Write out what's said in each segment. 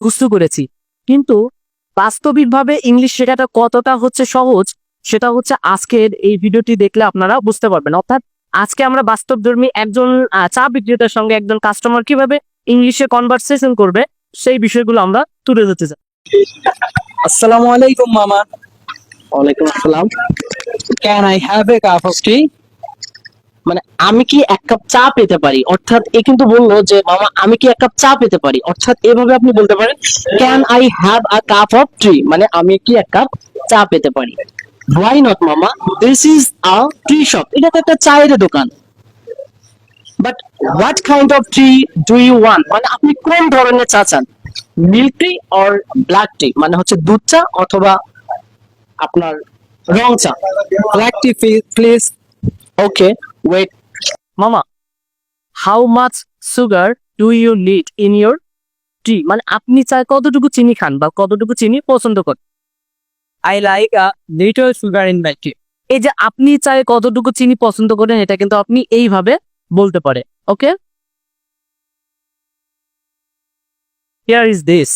মুখস্থ করেছি, কিন্তু বাস্তবিকভাবে ইংলিশ শেখাটা কতটা হচ্ছে সহজ সেটা হচ্ছে আজকের এই ভিডিওটি দেখলে আপনারা বুঝতে পারবেন। অর্থাৎ আজকে আমরা বাস্তবধর্মী একজন চা বিক্রেতার সঙ্গে একজন কাস্টমার কিভাবে ইংলিশে কনভারসেশন করবে সেই বিষয়গুলো আমরা তুলে ধরতে চাই। আসসালামু আলাইকুম মামা। ওয়ালাইকুম আসসালাম। Can I have a cup of tea? মানে আমি কি এক কাপ চা পেতে পারি, অর্থাৎ এ কিন্তু বললো যে মামা আমি কি এক কাপ চা পেতে পারি, অর্থাৎ এভাবে আপনি বলতে পারেন can I have a cup of tea, মানে আমি কি এক কাপ চা পেতে পারি। হোয়াই নট মামা, this is a tea shop, এটা তো একটা চায়ের দোকান। But what kind of tea do you want, মানে আপনি কোন ধরনের চা চান, milk tea or black tea, মানে হচ্ছে দুধ চা অথবা আপনার রং চা। Black tea please. Okay, wait মামা, how much sugar do you need in your টি, মানে আপনি চায় কতটুকু চিনি খান বা কতটুকু চিনি পছন্দ করেন। I like a little sugar in my tea. এই যে আপনি চায় কতটুকু চিনি পছন্দ করেন এটা কিন্তু আপনি এইভাবে বলতে পারে। ওকে, হিয়ার ইজ দিস,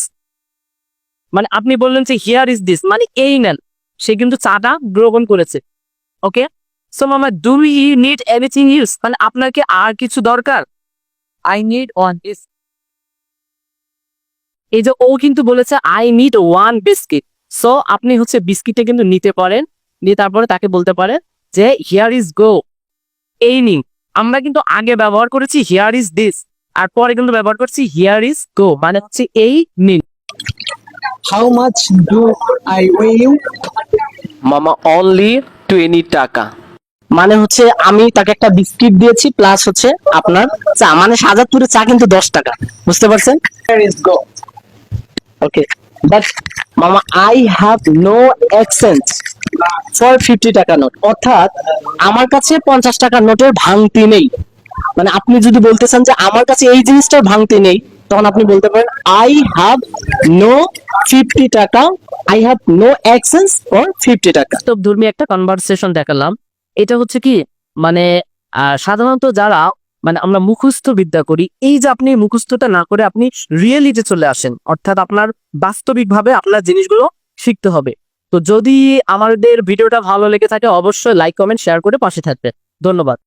মানে আপনি বললেন যে হিয়ার ইজ দিস, মানে এই নেন, সে কিন্তু চাটা গ্রহণ করেছে। ওকে, সো মামা do you need anything use, মানে আপনার কি আর কিছু দরকার। I need one is. এই যে ও কিন্তু বলেছে I need one biscuit, so আপনি হচ্ছে বিস্কিটটা কিন্তু নিতে পারেন, নিয়ে তারপরে তাকে বলতে পারেন যে হিয়ার ইজ গো, এই নিন। আমরা কিন্তু আগে ব্যবহার করেছি হিয়ার ইজ দিস, আর পরে কিন্তু ব্যবহার করছি হিয়ার ইজ গো, মানে হচ্ছে এই নিন। How much do I owe you? মামা অনলি 20 টাকা, মানে হচ্ছে আমি তাকে একটা বিস্কিট দিয়েছি প্লাস হচ্ছে আপনার চা, মানে সাজাদপুরে চা কিন্তু 10 টাকা, বুঝতে পারছেন। Here is go. Okay, but মামা I have no exchange for 50 টাকা নোট, অর্থাৎ আমার কাছে 50 টাকার নোটের ভাঙতি নেই। মানে আপনি যদি বলতে চান যে আমার কাছে এই জিনিসটার ভাঙতি নেই, তখন আপনি বলতে পারেন আই হ্যাভ নো 50 টাকা, I have no exchange for 50 টাকা। তো ধর্মী একটা কনভারসেশন দেখালাম। এটা হচ্ছে কি, মানে সাধারণত যারা মানে আমরা মুখস্থ বিদ্যা করি, এই যে আপনি মুখস্থটা না করে আপনি রিয়েলিটি চলে আসেন, অর্থাৎ আপনার বাস্তবিকভাবে আপনার জিনিসগুলো শিখতে হবে। তো যদি আমাদের ভিডিওটা ভালো লেগে থাকে অবশ্যই লাইক কমেন্ট শেয়ার করে পাশে থাকবেন। ধন্যবাদ।